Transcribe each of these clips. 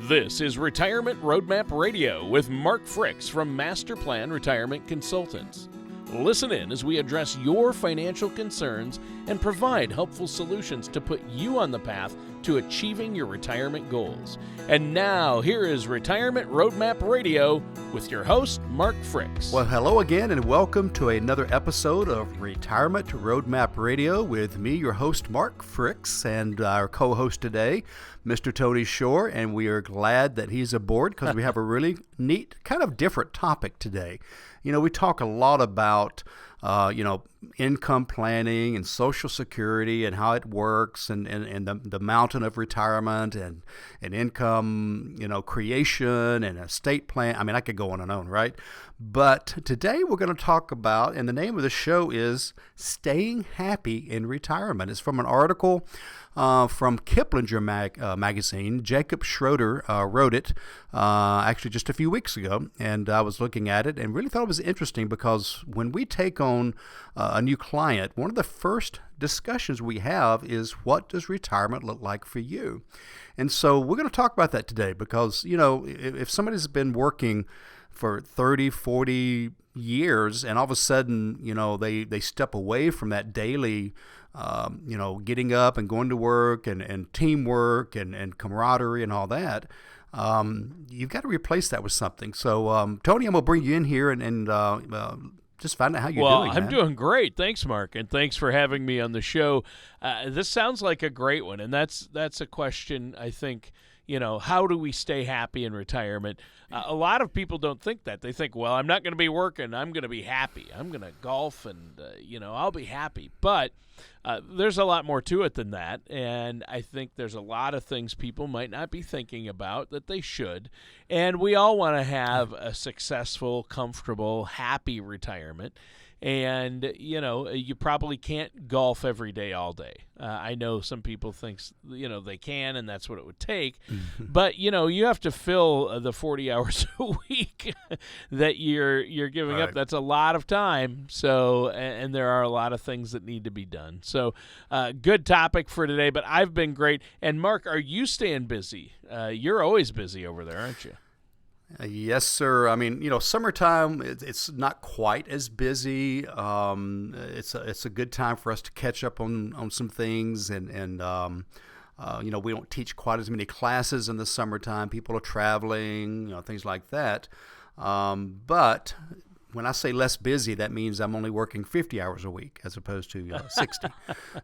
This is Retirement Roadmap Radio with Mark Fricks from Master Plan Retirement Consultants. Listen in as we address your financial concerns and provide helpful solutions to put you on the path to achieving your retirement goals. And now, here is Retirement Roadmap Radio with your host, Mark Fricks. Well, hello again, and welcome to another episode of Retirement Roadmap Radio with me, your host, Mark Fricks, and our co-host today, Mr. Tony Shore, and we are glad that he's aboard because we have a really neat, kind of different topic today. You know, we talk a lot about, income planning and Social Security and how it works and the mountain of retirement and income, creation and estate plan. I mean, I could go on and on, right? But today we're going to talk about, and the name of the show is Staying Happy in Retirement. It's from an article from Kiplinger magazine. Jacob Schroeder wrote it actually just a few weeks ago, and I was looking at it and really thought it was interesting because when we take on a new client, one of the first discussions we have is, what does retirement look like for you? And so we're going to talk about that today because, if somebody's been working for 30, 40 years and all of a sudden, they step away from that daily getting up and going to work and teamwork and camaraderie and all that, you've got to replace that with something. So, Tony, I'm going to bring you in here and just find out how you're doing. Well, I'm doing great. Thanks, Mark, and thanks for having me on the show. This sounds like a great one, and that's a question I think. How do we stay happy in retirement? A lot of people don't think that. They think, well, I'm not going to be working. I'm going to be happy. I'm going to golf and, I'll be happy. But there's a lot more to it than that. And I think there's a lot of things people might not be thinking about that they should. And we all want to have a successful, comfortable, happy retirement. And, you probably can't golf every day, all day. I know some people think, they can, and that's what it would take. But, you have to fill the 40 hours a week that you're giving up. That's a lot of time. So, and there are a lot of things that need to be done. So, good topic for today, but I've been great. And, Mark, are you staying busy? You're always busy over there, aren't you? Yes, sir. I mean, summertime, it's not quite as busy. It's a good time for us to catch up on some things, and we don't teach quite as many classes in the summertime. People are traveling, things like that. But when I say less busy, that means I'm only working 50 hours a week as opposed to 60.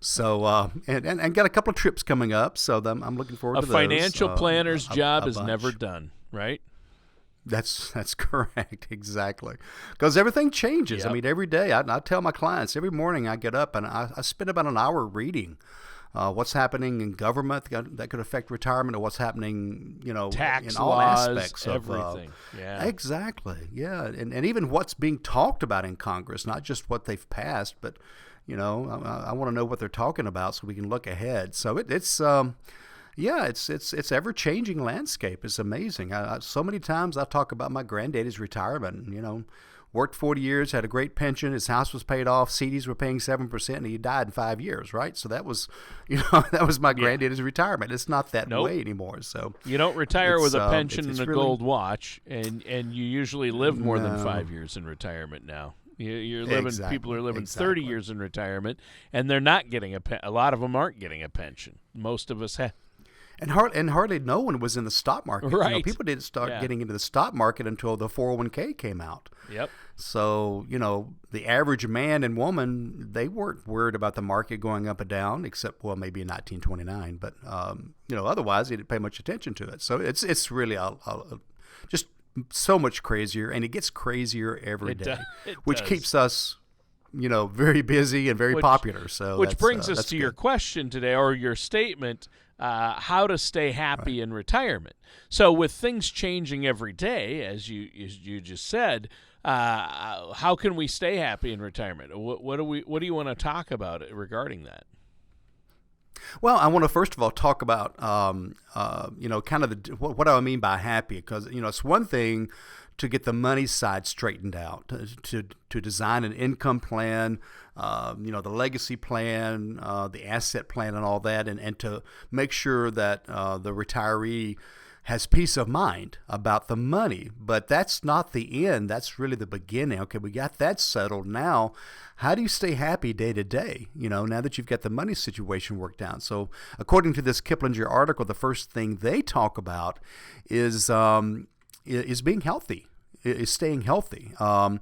So, and got a couple of trips coming up, so I'm looking forward to those. A financial planner's job is never done, right? That's correct, exactly. Because everything changes. Yep. I mean, every day, I tell my clients, every morning I get up and I spend about an hour reading what's happening in government that could affect retirement, or what's happening, tax in all laws, aspects of everything. Yeah, exactly. Yeah, and even what's being talked about in Congress, not just what they've passed, but I want to know what they're talking about so we can look ahead. So it's ever-changing landscape. It's amazing. So many times I talk about my granddaddy's retirement. Worked 40 years, had a great pension. His house was paid off. CDs were paying 7%, and he died in 5 years. Right, so that was, that was my granddaddy's retirement. It's not that way anymore. So you don't retire with a pension and a gold watch, and you usually live more than 5 years in retirement now. You're living. People are living 30 years in retirement, and they're not getting a lot of them aren't getting a pension. Most of us have. And hardly no one was in the stock market. Right. People didn't start getting into the stock market until the 401k came out. Yep. So, the average man and woman, they weren't worried about the market going up and down, except, maybe in 1929. But, otherwise, they didn't pay much attention to it. So it's really just so much crazier, and it gets crazier every day, which keeps us very busy and very popular. So which brings us to your question today, or your statement, how to stay happy in retirement. So with things changing every day, as you just said, how can we stay happy in retirement? What do you want to talk about regarding that? Well, I want to first of all talk about kind of what do I mean by happy, because it's one thing to get the money side straightened out, to design an income plan, the legacy plan, the asset plan, and all that, and to make sure that the retiree has peace of mind about the money. But that's not the end. That's really the beginning. Okay, we got that settled. Now, how do you stay happy day to day, now that you've got the money situation worked out? So according to this Kiplinger article, the first thing they talk about is being healthy. Is staying healthy. According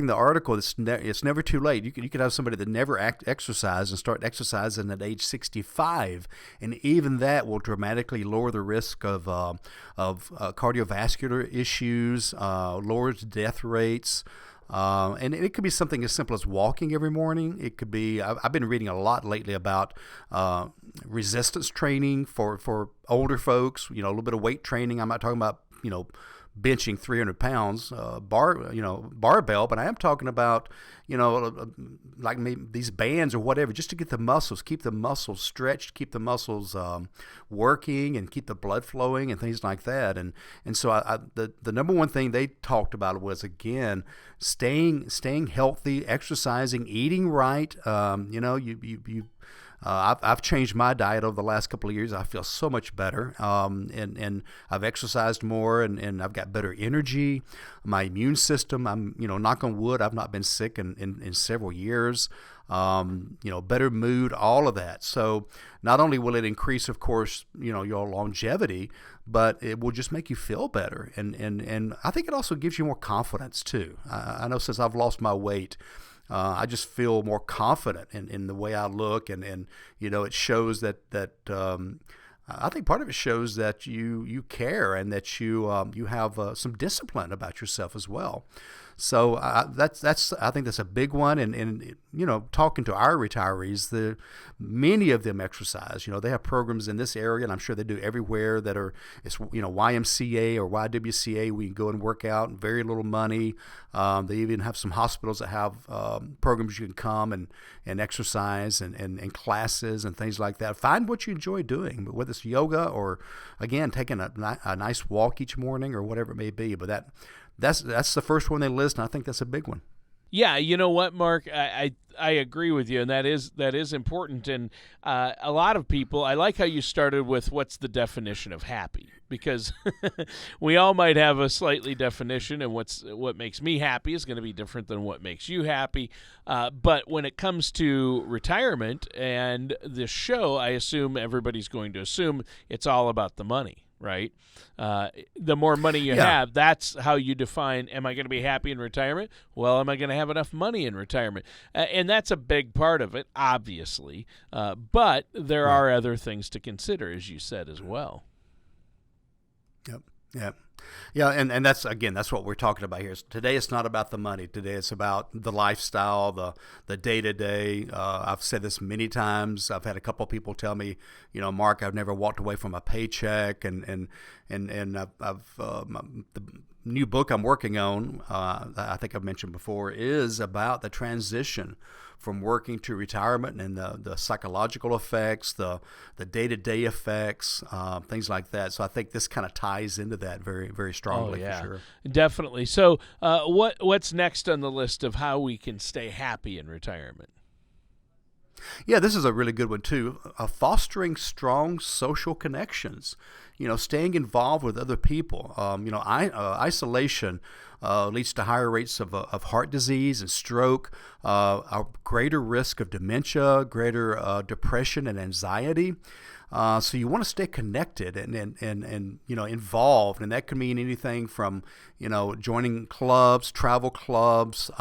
to the article, it's never too late. You could have somebody that never exercise and start exercising at age 65, and even that will dramatically lower the risk of cardiovascular issues, lowers death rates. And it could be something as simple as walking every morning. It could be, I've been reading a lot lately about resistance training for older folks, a little bit of weight training. I'm not talking about, benching 300 pounds, barbell, but I am talking about, like maybe these bands or whatever, just to get the muscles, keep the muscles stretched, keep the muscles working, and keep the blood flowing and things like that. And so the number one thing they talked about was, again, staying healthy, exercising, eating right. I've changed my diet over the last couple of years. I feel so much better, and I've exercised more, and I've got better energy. My immune system, I'm, knock on wood, I've not been sick in several years. Better mood, all of that. So not only will it increase, of course, your longevity, but it will just make you feel better. And I think it also gives you more confidence too. I know since I've lost my weight, I just feel more confident in the way I look, and it shows that I think part of it shows that you care, and that you have some discipline about yourself as well. So I think that's a big one. And talking to our retirees, many of them exercise. They have programs in this area, and I'm sure they do everywhere it's YMCA or YWCA. We can go and work out, and very little money. They even have some hospitals that have programs you can come and exercise, and classes and things like that. Find what you enjoy doing, whether it's yoga or, again, taking a nice walk each morning or whatever it may be. But that's the first one they list, and I think that's a big one. Yeah, you know what, Mark? I agree with you, and that is important. And a lot of people, I like how you started with what's the definition of happy, because we all might have a slightly definition, and what makes me happy is going to be different than what makes you happy. But when it comes to retirement and this show, I assume everybody's going to assume it's all about the money. Right? The more money you have, that's how you define, am I going to be happy in retirement? Well, am I going to have enough money in retirement? And that's a big part of it, obviously. But there are other things to consider, as you said, as well. Yep. Yeah, and that's what we're talking about here. Today it's not about the money. Today it's about the lifestyle, the day-to-day. I've said this many times. I've had a couple of people tell me, Mark, I've never walked away from a paycheck, and the new book I'm working on, I think I've mentioned before, is about the transition from working to retirement, and the psychological effects, the day-to-day effects, things like that. So I think this kind of ties into that very, very strongly. For sure. Definitely. So what's next on the list of how we can stay happy in retirement? Yeah, this is a really good one too. Fostering strong social connections. Staying involved with other people. Isolation leads to higher rates of heart disease and stroke, a greater risk of dementia, greater depression and anxiety. So you want to stay connected and involved, and that could mean anything from joining clubs, travel clubs.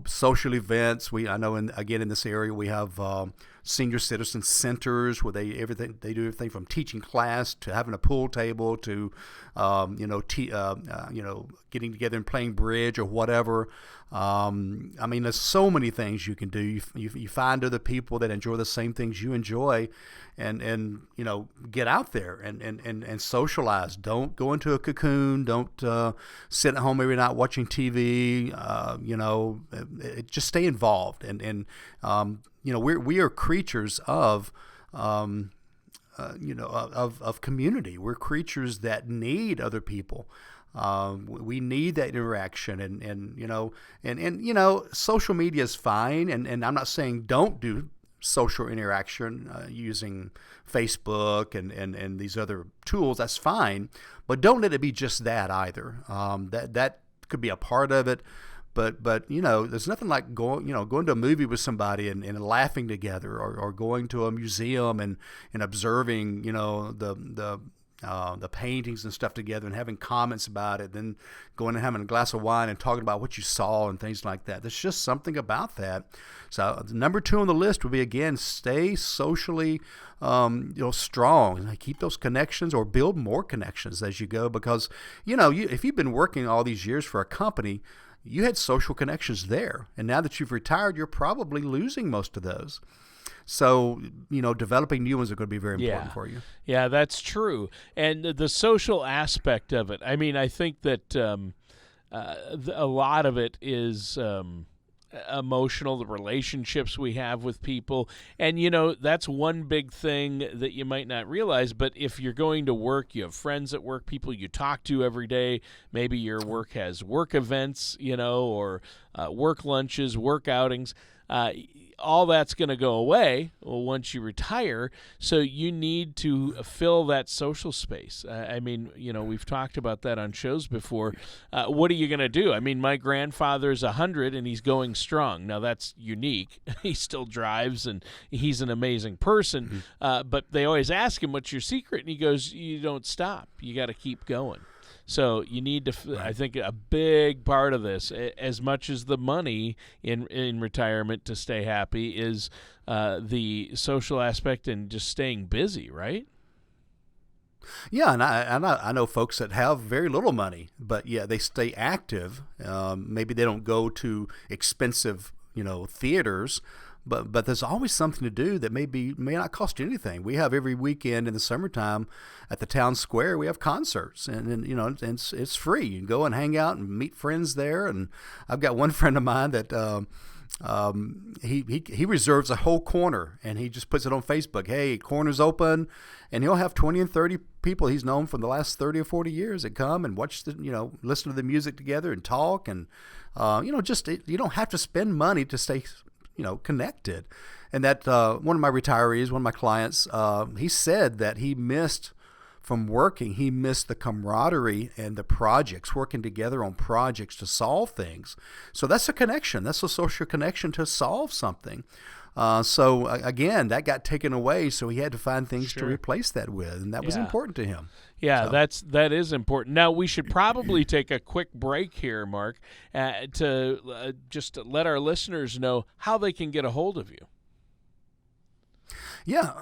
Social events. I know in this area we have senior citizen centers where they do everything from teaching class to having a pool table to getting together and playing bridge or whatever. There's so many things you can do. You find other people that enjoy the same things you enjoy, and get out there and socialize. Don't go into a cocoon. Don't sit at home every night watching TV. Just stay involved. We are creatures of community. We're creatures that need other people. We need that interaction, and social media is fine, and I'm not saying don't do social interaction using Facebook and these other tools, that's fine. But don't let it be just that either. That could be a part of it. But there's nothing like going to a movie with somebody and laughing together, or going to a museum and observing, the paintings and stuff together and having comments about it, then going and having a glass of wine and talking about what you saw and things like that. There's just something about that. So number 2 on the list would be, again, stay socially strong. Keep those connections, or build more connections as you go, because if you've been working all these years for a company, you had social connections there, and now that you've retired, you're probably losing most of those. So, developing new ones are going to be very important for you. Yeah, that's true. And the social aspect of it, I mean, I think that a lot of it is emotional, the relationships we have with people. And, that's one big thing that you might not realize. But if you're going to work, you have friends at work, people you talk to every day. Maybe your work has work events, or work lunches, work outings. All that's going to go away once you retire, so you need to fill that social space. I mean, we've talked about that on shows before. What are you going to do? I mean, my grandfather's 100 and he's going strong. Now, that's unique. He still drives and he's an amazing person, but they always ask him, what's your secret? And he goes, you don't stop. You got to keep going. So you need to, I think a big part of this, as much as the money in retirement to stay happy, is the social aspect and just staying busy, right? Yeah, and I know folks that have very little money, but they stay active. Maybe they don't go to expensive, theaters, but there's always something to do that may not cost you anything. We have every weekend in the summertime at the town square, we have concerts, and it's free. You can go and hang out and meet friends there. And I've got one friend of mine that he reserves a whole corner, and he just puts it on Facebook. Hey, corner's open, and he'll have 20 and 30 people he's known from the last 30 or 40 years that come and watch listen to the music together and talk, and you don't have to spend money to stay connected. And that one of my retirees, one of my clients, he said that he missed the camaraderie and the projects, working together on projects to solve things. So that's a connection. That's a social connection to solve something. So again, that got taken away, so he had to find things to replace that with, and that was important to him. Yeah, that is important. Now, we should probably take a quick break here, Mark, to just let our listeners know how they can get a hold of you. Yeah,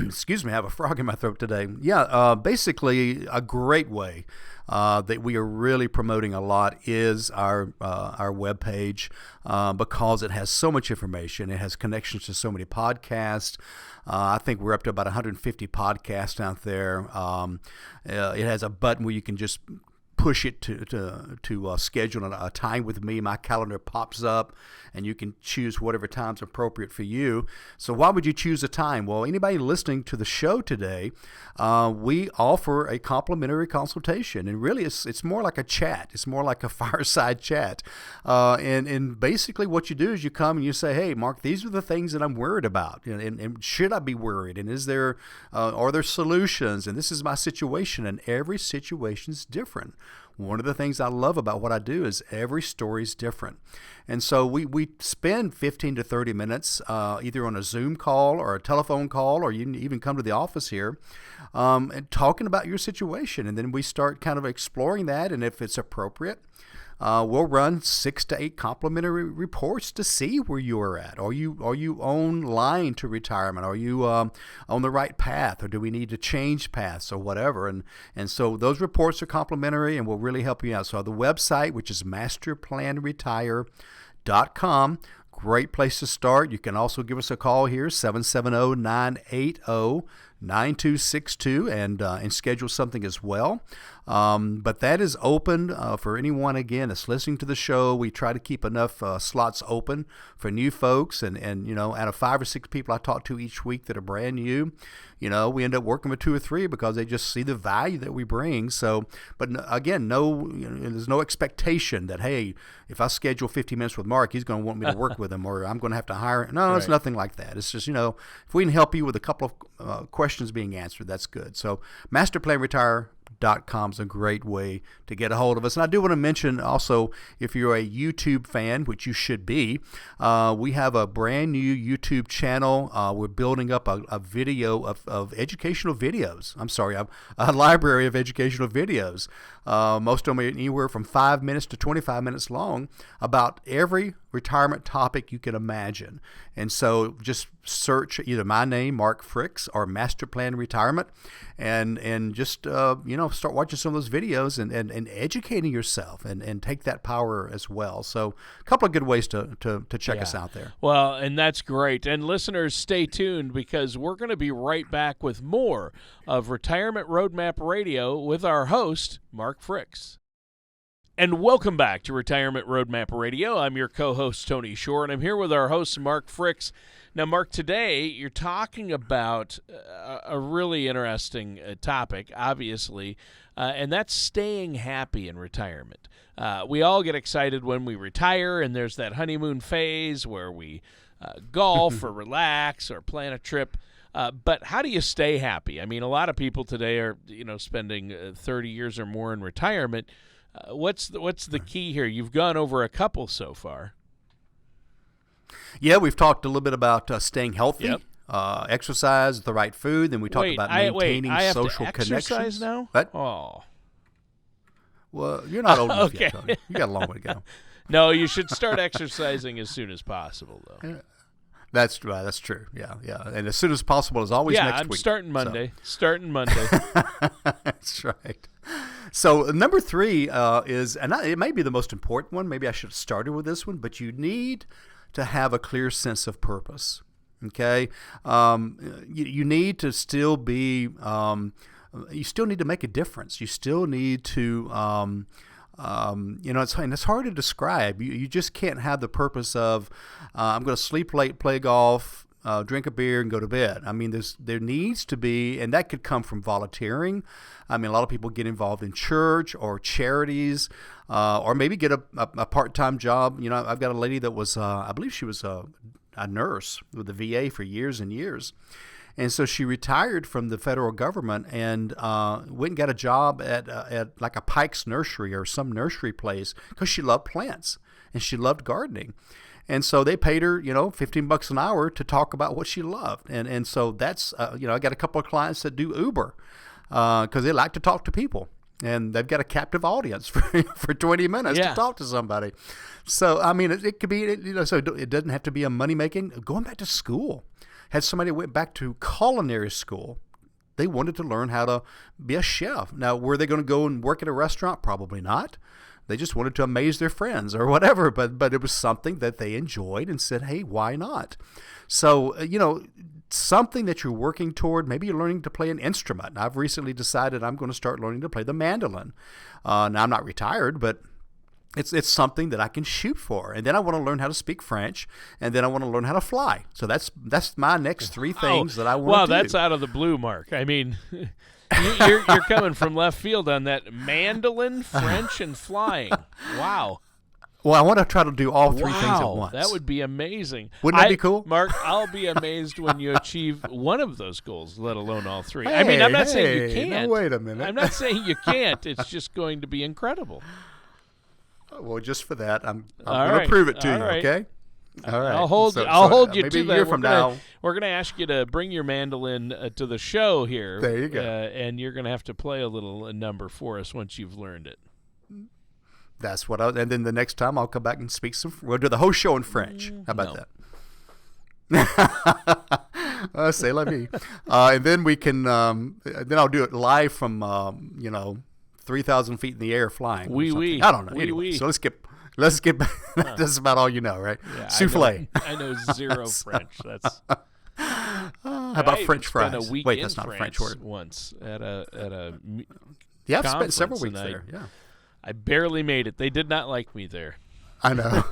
excuse me, I have a frog in my throat today. Yeah, basically a great way that we are really promoting a lot is our webpage, because it has so much information. It has connections to so many podcasts. I think we're up to about 150 podcasts out there. It has a button where you can just push it to schedule a time with me. My calendar pops up, and you can choose whatever time's appropriate for you. So why would you choose a time? Well, anybody listening to the show today, we offer a complimentary consultation, and really it's more like a chat. It's more like a fireside chat. And basically what you do is you come and you say, hey, Mark, these are the things that I'm worried about, and should I be worried? And are there solutions? And this is my situation, and every situation's different. One of the things I love about what I do is every story is different. And so we spend 15 to 30 minutes either on a Zoom call or a telephone call, or you can even come to the office here, and talking about your situation. And then we start kind of exploring that, and if it's appropriate, we'll run 6 to 8 complimentary reports to see where you are at. Are you on line to retirement? Are you on the right path, or do we need to change paths or whatever? And so those reports are complimentary and will really help you out. So the website, which is masterplanretire.com, great place to start. You can also give us a call here, 770-980-9262, and schedule something as well. But that is open for anyone, again, that's listening to the show. We try to keep enough slots open for new folks, and out of 5 or 6 people I talk to each week that are brand new, we end up working with 2 or 3 because they just see the value that we bring. So, but again, there's no expectation that, hey, if I schedule 15 minutes with Mark, he's going to want me to work with with them, or I'm going to have to hire. No, it's Right. nothing like that. It's just, if we can help you with a couple of questions being answered, that's good. So masterplanretire.com is a great way to get a hold of us. And I do want to mention also, if you're a YouTube fan, which you should be, we have a brand new YouTube channel. We're building up a video of educational videos. I'm sorry, a library of educational videos. Most of them are anywhere from 5 minutes to 25 minutes long about every retirement topic you can imagine. And so just search either my name, Mark Fricks, or Master Plan Retirement, and just start watching some of those videos and educating yourself and take that power as well. So a couple of good ways to check us out there. Well, and that's great. And listeners, stay tuned, because we're going to be right back with more of Retirement Roadmap Radio with our host, Mark Fricks. And welcome back to Retirement Roadmap Radio. I'm your co-host, Tony Shore, and I'm here with our host, Mark Fricks. Now, Mark, today you're talking about a really interesting topic, obviously, and that's staying happy in retirement. We all get excited when we retire, and there's that honeymoon phase where we golf or relax or plan a trip. But how do you stay happy? I mean, a lot of people today are, spending 30 years or more in retirement. What's the key here? You've gone over a couple so far. Yeah, we've talked a little bit about staying healthy, Yep. Exercise, the right food. Then we talked about maintaining I have social to exercise connections. now? What? Oh. Well, you're not old enough Okay. yet, Tony. You got a long way to go. No, you should start exercising as soon as possible, though. That's right. That's true. Yeah. And as soon as possible is always next I'm week. starting Monday. Starting Monday. That's right. So number 3 is, and it may be the most important one. Maybe I should have started with this one, but you need to have a clear sense of purpose. Okay, you need to still be. You still need to make a difference. You still need to. It's hard to describe. You just can't have the purpose of I'm going to sleep late, play golf, drink a beer, and go to bed. I mean, there needs to be, and that could come from volunteering. I mean, a lot of people get involved in church or charities, or maybe get a part-time job. I've got a lady that was, I believe she was a nurse with the VA for years and years. And so she retired from the federal government and went and got a job at like a Pike's nursery or some nursery place because she loved plants and she loved gardening. And so they paid her, $15 an hour to talk about what she loved. And so that's, I got a couple of clients that do Uber because they like to talk to people. And they've got a captive audience for 20 minutes to talk to somebody. So, I mean, it could be, so it doesn't have to be a money-making. Going back to school. Had somebody went back to culinary school. They wanted to learn how to be a chef. Now, were they going to go and work at a restaurant? Probably not. They just wanted to amaze their friends or whatever. But it was something that they enjoyed and said, hey, why not? So, something that you're working toward. Maybe you're learning to play an instrument. I've recently decided I'm going to start learning to play the mandolin. Now, I'm not retired, but it's something that I can shoot for. And then I want to learn how to speak French, and then I want to learn how to fly. So that's my next 3 things that I want to do. Well, that's out of the blue, Mark. I mean, you're coming from left field on that. Mandolin, French, and flying. Wow. Well, I want to try to do all 3 things at once. That would be amazing. Wouldn't that be cool? Mark, I'll be amazed when you achieve one of those goals, let alone all 3. I mean, I'm not saying you can't. Now wait a minute. I'm not saying you can't. It's just going to be incredible. Well, just for that, I'm All going right. to prove it to All you, right. okay? All right. I'll hold you maybe to a that. year from now. We're going to ask you to bring your mandolin to the show here. There you go. And you're going to have to play a little number for us once you've learned it. That's what and then the next time I'll come back and speak we'll do the whole show in French. How about that? C'est la vie. And then we can, then I'll do it live from, 3,000 feet in the air flying. Oui. I don't know. Oui, Anyway, oui. so let's get back. That's about all you know, right? Yeah, Souffle. I know 0 French. That's How about French fries? Spent a week Wait, in that's not a French France word. once at a Yeah, I've spent conference, several weeks and there. Yeah. I barely made it. They did not like me there. I know.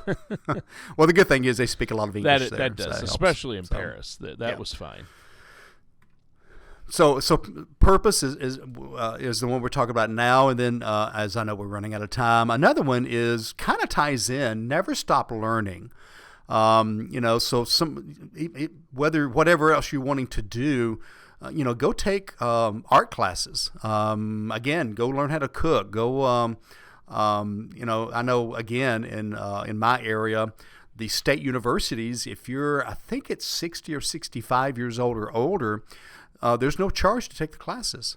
Well, the good thing is they speak a lot of English there. That so does, that especially in helps. Paris. That was fine. So purpose is the one we're talking about now, and then as I know we're running out of time, another one is kind of ties in. Never stop learning. So whatever else you're wanting to do, go take art classes. Again, go learn how to cook. Go, I know again in my area, the state universities, if you're, I think it's 60 or 65 years old or older, there's no charge to take the classes.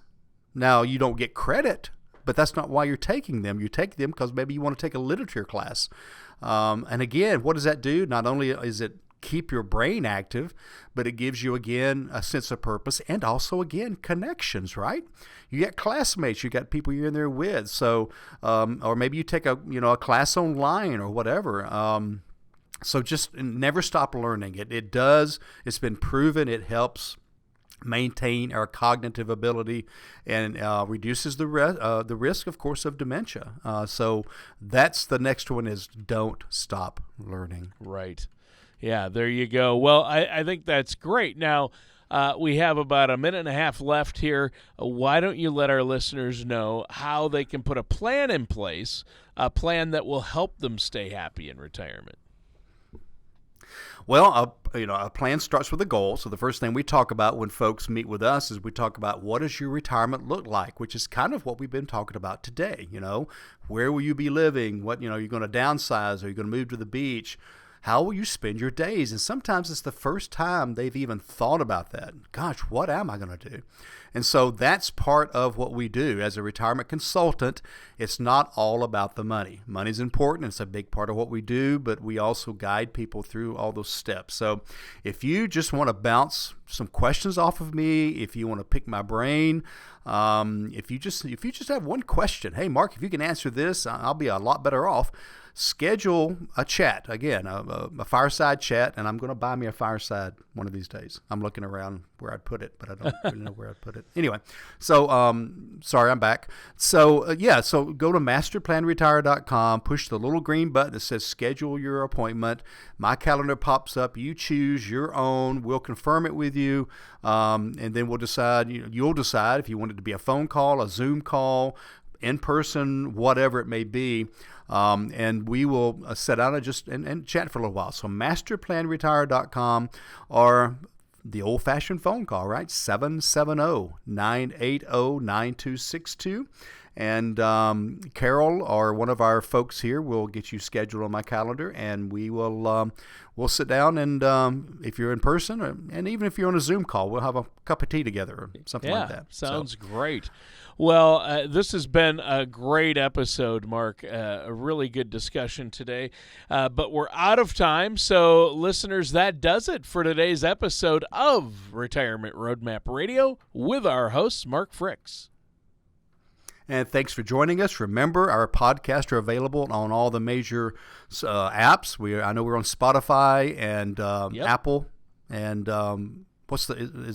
Now, you don't get credit, but that's not why you're taking them. You take them because maybe you want to take a literature class. And again, what does that do? Not only is it keep your brain active, but it gives you, again, a sense of purpose and also, again, connections, right? You got classmates, you got people you're in there with. So, or maybe you take a class online or whatever. So just never stop learning. It's been proven it helps maintain our cognitive ability and reduces the risk, of course, of dementia. So that's the next one is don't stop learning. Right. Yeah, there you go. Well, I think that's great. Now, we have about a minute and a half left here. Why don't you let our listeners know how they can put a plan in place, a plan that will help them stay happy in retirement? Well, a plan starts with a goal. So the first thing we talk about when folks meet with us is we talk about what does your retirement look like, which is kind of what we've been talking about today. Where will you be living? What, you're going to downsize? Are you going to move to the beach? How will you spend your days? And sometimes it's the first time they've even thought about that. Gosh, what am I going to do? And so that's part of what we do as a retirement consultant. It's not all about the money. Money's important. It's a big part of what we do, but we also guide people through all those steps. So if you just want to bounce some questions off of me, if you want to pick my brain, if you just have one question, hey, Mark, if you can answer this, I'll be a lot better off. Schedule a chat, again, a fireside chat, and I'm going to buy me a fireside one of these days. I'm looking around where I'd put it, but I don't really know where I'd put it. Anyway, so sorry, I'm back. So so go to masterplanretire.com, push the little green button that says schedule your appointment. My calendar pops up. You choose your own. We'll confirm it with you, and then we'll decide. You'll decide if you want it to be a phone call, a Zoom call, in person, whatever it may be. And we will sit down and chat for a little while. So masterplanretire.com or the old-fashioned phone call, right? 770-980-9262. And Carol or one of our folks here will get you scheduled on my calendar, and we'll sit down and if you're in person, and even if you're on a Zoom call, we'll have a cup of tea together or something like that. Sounds great. Well, this has been a great episode, Mark. A really good discussion today, but we're out of time. So, listeners, that does it for today's episode of Retirement Roadmap Radio with our host, Mark Fricks. And thanks for joining us. Remember, our podcasts are available on all the major apps. I know we're on Spotify and Apple and is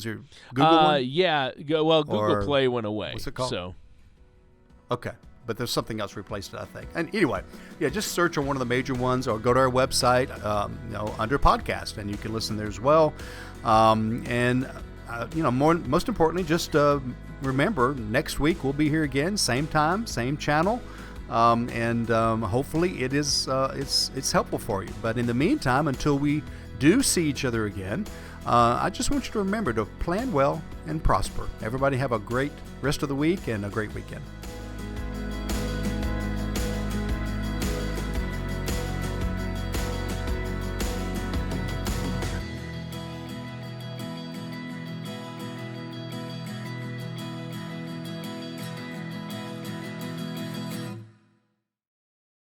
there Google one? Yeah. Google Play went away. What's it called? So. Okay. But there's something else replaced it, I think. And anyway, just search on one of the major ones or go to our website, under podcast, and you can listen there as well. Most importantly, just remember, next week we'll be here again, same time, same channel, and hopefully it's helpful for you. But in the meantime, until we do see each other again, I just want you to remember to plan well and prosper. Everybody have a great rest of the week and a great weekend.